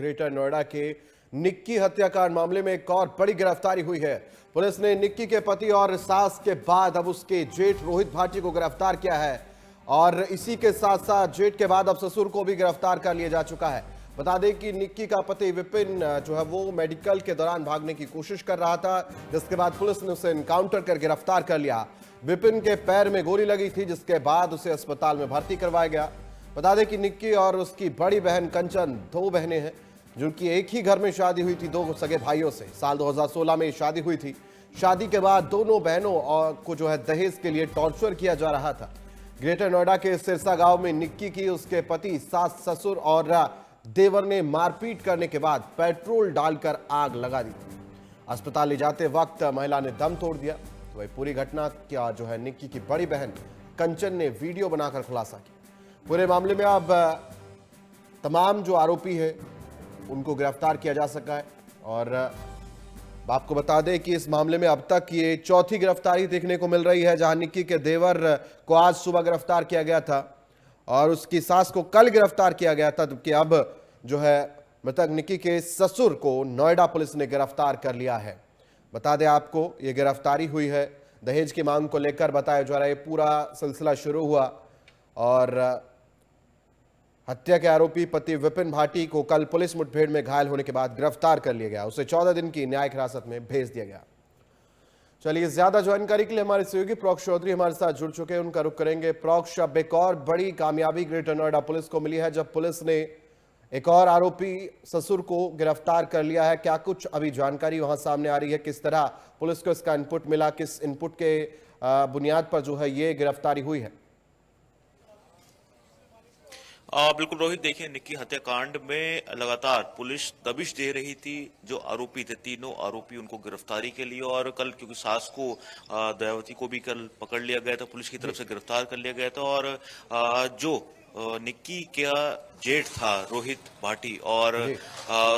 Greater Noida के निक्की हत्याकांड मामले में एक और बड़ी गिरफ्तारी हुई है। पुलिस ने निक्की के पति और सास के बाद अब उसके जेठ रोहित भाटी को गिरफ्तार किया है और इसी के साथ साथ जेठ के बाद अब ससुर को भी गिरफ्तार कर लिया जा चुका है। बता दें कि निक्की का पति विपिन जो है वो मेडिकल के दौरान भागने की कोशिश कर रहा था, जिसके बाद पुलिस ने उसे एनकाउंटर कर गिरफ्तार कर लिया। विपिन के पैर में गोली लगी थी, जिसके बाद उसे अस्पताल में भर्ती करवाया गया। बता दें कि निक्की और उसकी बड़ी बहन कंचन दो बहनें हैं, जिनकी एक ही घर में शादी हुई थी दो सगे भाइयों से। साल 2016 में शादी हुई थी। शादी के बाद दोनों बहनों को जो है दहेज के लिए टॉर्चर किया जा रहा था। ग्रेटर नोएडा के सिरसा गांव में निक्की की उसके पति, सास, ससुर और देवर ने मारपीट करने के बाद पेट्रोल डालकर आग लगा दी। अस्पताल ले जाते वक्त महिला ने दम तोड़ दिया। तो वही पूरी घटना क्या जो है निक्की की बड़ी बहन कंचन ने वीडियो बनाकर खुलासा किया। पूरे मामले में अब तमाम जो आरोपी है उनको गिरफ्तार किया जा सका है। और आपको बता दें कि इस मामले में अब तक ये चौथी गिरफ्तारी देखने को मिल रही है, जहां निक्की के देवर को आज सुबह गिरफ्तार किया गया था और उसकी सास को कल गिरफ्तार किया गया था, जबकि अब जो है मृतक निक्की के ससुर को नोएडा पुलिस ने गिरफ्तार कर लिया है। बता दें आपको ये गिरफ्तारी हुई है दहेज की मांग को लेकर। बताया जा रहा है पूरा सिलसिला शुरू हुआ और हत्या के आरोपी पति विपिन भाटी को कल पुलिस मुठभेड़ में घायल होने के बाद गिरफ्तार कर लिया गया। उसे 14 दिन की न्यायिक हिरासत में भेज दिया गया। चलिए, ज्यादा जानकारी के लिए हमारे सहयोगी प्रॉक्ष चौधरी हमारे साथ जुड़ चुके हैं, उनका रुख करेंगे। प्रॉक्ष, अब एक और बड़ी कामयाबी ग्रेटर नोएडा पुलिस को मिली है, जब पुलिस ने एक और आरोपी ससुर को गिरफ्तार कर लिया है। क्या कुछ अभी जानकारी वहां सामने आ रही है? किस तरह पुलिस को इसका इनपुट मिला? किस इनपुट के बुनियाद पर जो है ये गिरफ्तारी हुई है? बिल्कुल रोहित, देखिए निक्की हत्याकांड में लगातार पुलिस दबिश दे रही थी। जो आरोपी थे, तीनों आरोपी, उनको गिरफ्तारी के लिए, और कल क्योंकि सास को दयावती को भी कल पकड़ लिया गया था, पुलिस की तरफ से गिरफ्तार कर लिया गया था। और जो निक्की का जेठ था रोहित भाटी और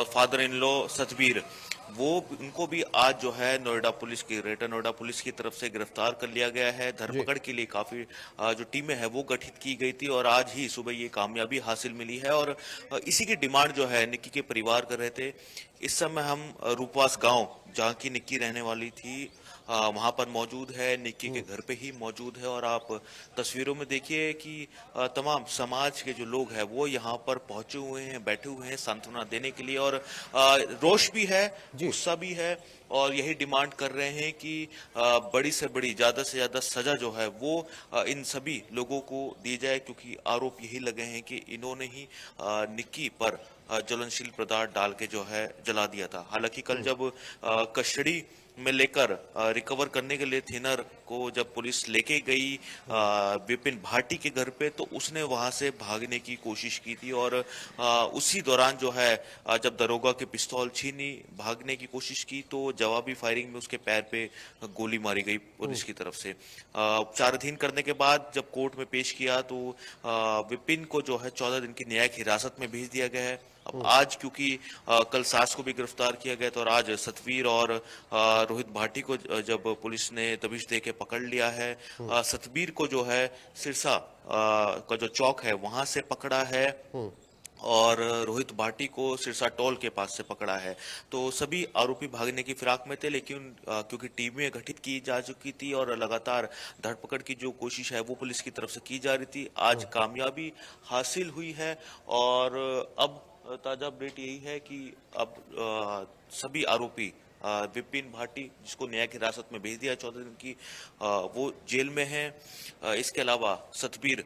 फादर इन लॉ सतबीर, वो उनको भी आज जो है नोएडा पुलिस की, ग्रेटर नोएडा पुलिस की तरफ से गिरफ्तार कर लिया गया है। धरपकड़ के लिए काफी जो टीमें हैं वो गठित की गई थी और आज ही सुबह ये कामयाबी हासिल मिली है। और इसी की डिमांड जो है निक्की के परिवार कर रहे थे। इस समय हम रूपवास गांव, जहाँ की निक्की रहने वाली थी, वहां पर मौजूद है, निक्की के घर पे ही मौजूद है। और आप तस्वीरों में देखिए कि तमाम समाज के जो लोग हैं वो यहाँ पर पहुंचे हुए हैं, बैठे हुए हैं सांत्वना देने के लिए। और रोष भी है, गुस्सा भी है, और यही डिमांड कर रहे हैं कि बड़ी से बड़ी, ज्यादा से ज्यादा सजा जो है वो इन सभी लोगों को दी जाए, क्योंकि आरोप यही लगे हैं कि इन्होंने ही निक्की पर ज्वलनशील पदार्थ डाल के जो है जला दिया था। हालांकि कल जब कस्टडी में लेकर रिकवर करने के लिए थिनर को जब पुलिस लेके गई विपिन भाटी के घर पे, तो उसने वहां से भागने की कोशिश की थी। और उसी दौरान जो है जब दरोगा के पिस्तौल छीनी, भागने की कोशिश की, तो जवाबी फायरिंग में उसके पैर पे गोली मारी गई पुलिस की तरफ से। उपचाराधीन करने के बाद जब कोर्ट में पेश किया तो विपिन को जो है 14 दिन की न्यायिक हिरासत में भेज दिया गया है। अब आज क्योंकि कल सास को भी गिरफ्तार किया गया था और आज सतवीर और रोहित भाटी को जब पुलिस ने दबिश दे के पकड़ लिया है, सतवीर को जो है सिरसा का जो चौक है वहां से पकड़ा है और रोहित भाटी को सिरसा टोल के पास से पकड़ा है। तो सभी आरोपी भागने की फिराक में थे, लेकिन क्योंकि टीमें गठित की जा चुकी थी और लगातार धरपकड़ की जो कोशिश है वो पुलिस की तरफ से की जा रही थी, आज कामयाबी हासिल हुई है। और अब ताजा अपडेट यही है कि अब सभी आरोपी विपिन भाटी, जिसको न्यायिक हिरासत में भेज दिया 14 दिन की, वो जेल में है। इसके अलावा सतबीर,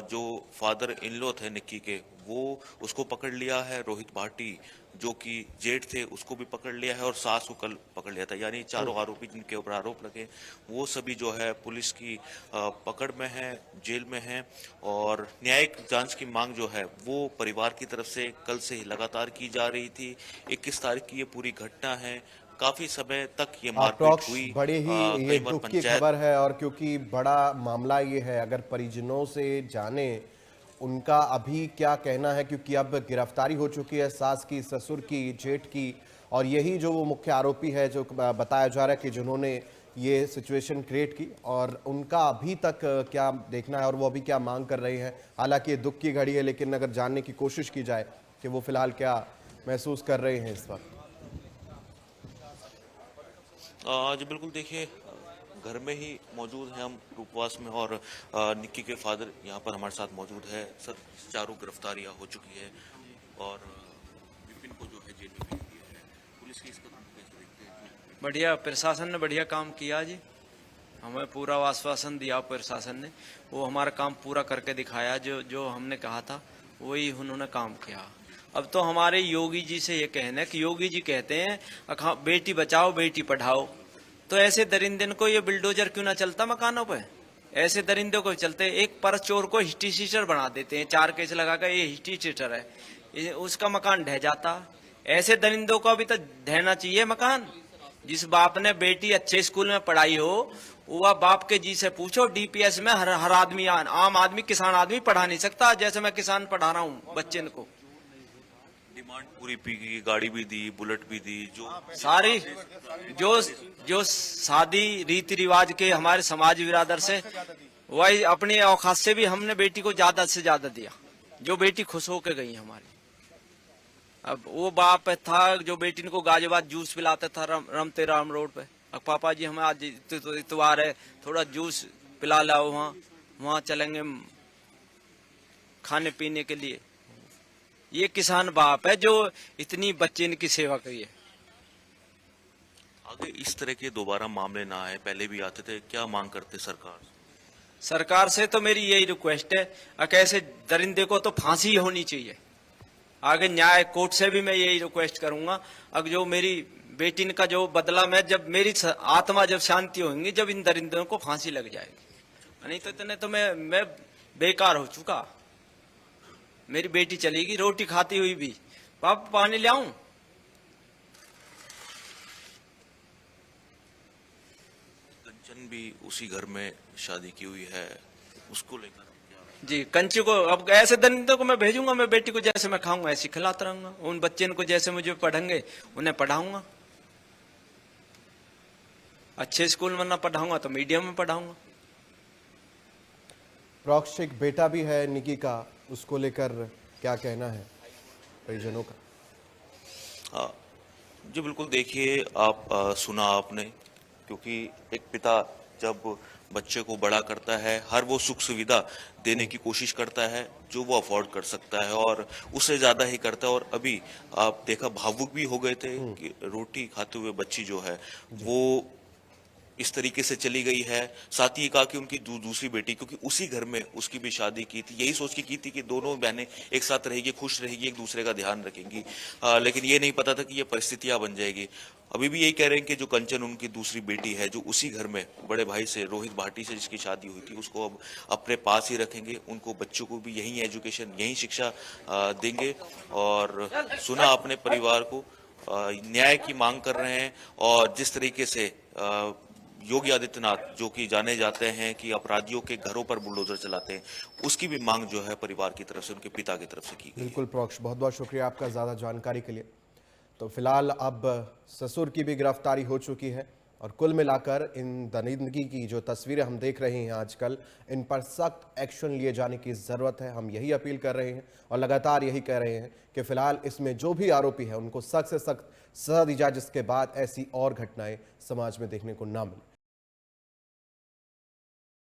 जो फादर इन लॉ थे निक्की के, वो उसको पकड़ लिया है। रोहित भाटी जो कि जेठ थे उसको भी पकड़ लिया है और सास को कल पकड़ लिया था। यानी चारों आरोपी जिनके ऊपर आरोप लगे वो सभी जो है पुलिस की पकड़ में है, जेल में है। और न्यायिक जांच की मांग जो है वो परिवार की तरफ से कल से ही लगातार की जा रही थी। 21 तारीख की ये पूरी घटना है। काफी समय तक ये मारपीट हुई, बड़े ही ये दुख की खबर है। और क्योंकि बड़ा मामला ये है, अगर परिजनों से जाने उनका अभी क्या कहना है, क्योंकि अब गिरफ्तारी हो चुकी है सास की, ससुर की, जेठ की, और यही जो वो मुख्य आरोपी है जो बताया जा रहा है कि जिन्होंने ये सिचुएशन क्रिएट की, और उनका अभी तक क्या देखना है और वो अभी क्या मांग कर रहे हैं। हालांकि ये दुख की घड़ी है, लेकिन अगर जानने की कोशिश की जाए कि वो फिलहाल क्या महसूस कर रहे हैं इस वक्त? जी बिल्कुल, देखिए घर में ही मौजूद हैं हम रूपवास में, और निक्की के फादर यहाँ पर हमारे साथ मौजूद है। सर, चारों गिरफ्तारियां हो चुकी है और विपिन को जो है जेल में भेज दिया है। पुलिस की इस कदम को कैसे देखते हैं? बढ़िया, प्रशासन ने बढ़िया काम किया जी। हमें पूरा आश्वासन दिया प्रशासन ने, वो हमारा काम पूरा करके दिखाया। जो जो हमने कहा था वही उन्होंने काम किया। अब तो हमारे योगी जी से ये कहना है कि योगी जी कहते हैं बेटी बचाओ बेटी पढ़ाओ, तो ऐसे दरिंदे को ये बिल्डोजर क्यों ना चलता मकानों पे? ऐसे दरिंदों को चलते, एक पर चोर को हिस्ट्री शीटर बना देते हैं, 4 केस लगाकर ये हिस्ट्री शीटर है, उसका मकान ढह जाता। ऐसे दरिंदों को भी तो ढहना चाहिए मकान। जिस बाप ने बेटी अच्छे स्कूल में पढ़ाई हो, वह बाप के जी से पूछो। डीपीएस में हर आदमी, आम आदमी, किसान आदमी पढ़ा नहीं सकता जैसे मैं किसान पढ़ा रहा हूँ बच्चे को। डिमांड पूरी की, गाड़ी भी दी, बुलेट भी दी, जो सारी जो शादी रीति रिवाज के हमारे समाज बिरादर से, वही अपनी औकात से भी हमने बेटी को ज्यादा से ज्यादा दिया, जो बेटी खुश होकर गई हमारी। अब वो बाप था जो बेटी को गाजियाबाद जूस पिलाता था रमते राम रोड पे। अब पापा जी हमें आज इतवार है, थोड़ा जूस पिला लाओ, वहाँ चलेंगे खाने पीने के लिए। ये किसान बाप है जो इतनी बच्चे की सेवा करी है। आगे इस तरह के दोबारा मामले ना आए, पहले भी आते थे, क्या मांग करते सरकार से? सरकार से तो मेरी यही रिक्वेस्ट है, कैसे दरिंदे को तो फांसी होनी चाहिए। आगे न्याय कोर्ट से भी मैं यही रिक्वेस्ट करूंगा। अब जो मेरी बेटी का जो बदला, मैं जब मेरी आत्मा जब शांति होगी, जब इन दरिंदों को फांसी लग जाएगी। नहीं तो इतने तो मैं बेकार हो चुका। मेरी बेटी चलेगी रोटी खाती हुई भी, पापा पानी ले आऊं? कंचन भी उसी घर में शादी की हुई है, उसको लेकर जी, कंची को अब ऐसे दरिंदों को मैं भेजूंगा। मैं बेटी को जैसे मैं खाऊंगा ऐसे खिलाता रहूंगा, उन बच्चे को जैसे मुझे पढ़ेंगे उन्हें पढ़ाऊंगा। अच्छे स्कूल में ना पढ़ाऊंगा तो मीडियम में पढ़ाऊंगा। प्रोक्ष एक बेटा भी है निकी का, उसको लेकर क्या कहना है परिजनों का? जी बिल्कुल, देखिए आप सुना आपने, क्योंकि एक पिता जब बच्चे को बड़ा करता है, हर वो सुख सुविधा देने की कोशिश करता है जो वो अफोर्ड कर सकता है, और उससे ज्यादा ही करता है। और अभी आप देखा, भावुक भी हो गए थे कि रोटी खाते हुए बच्ची जो है वो इस तरीके से चली गई है। साथ ही कहा कि उनकी दूसरी बेटी, क्योंकि उसी घर में उसकी भी शादी की थी, यही सोच के की थी कि दोनों बहनें एक साथ रहेगी, खुश रहेगी, एक दूसरे का ध्यान रखेंगी, लेकिन ये नहीं पता था कि ये परिस्थितियां बन जाएगी। अभी भी यही कह रहे हैं कि जो कंचन उनकी दूसरी बेटी है, जो उसी घर में बड़े भाई से, रोहित भाटी से जिसकी शादी हुई थी, उसको अब अपने पास ही रखेंगे। उनको, बच्चों को भी यही एजुकेशन, यही शिक्षा देंगे। और सुना अपने परिवार को, न्याय की मांग कर रहे हैं। और जिस तरीके से योगी आदित्यनाथ, जो कि जाने जाते हैं कि अपराधियों के घरों पर बुलडोजर चलाते हैं, उसकी भी मांग जो है परिवार की तरफ से, उनके पिता की तरफ से की गई। बिल्कुल प्रोक्ष, बहुत बहुत शुक्रिया आपका ज़्यादा जानकारी के लिए। तो फिलहाल अब ससुर की भी गिरफ्तारी हो चुकी है, और कुल मिलाकर इन दरिंदगी की जो तस्वीरें हम देख रहे हैं आजकल, इन पर सख्त एक्शन लिए जाने की ज़रूरत है। हम यही अपील कर रहे हैं और लगातार यही कह रहे हैं कि फिलहाल इसमें जो भी आरोपी है उनको सख्त से सख्त सजा दी जाए, जिसके बाद ऐसी और घटनाएं समाज में देखने को ना मिले।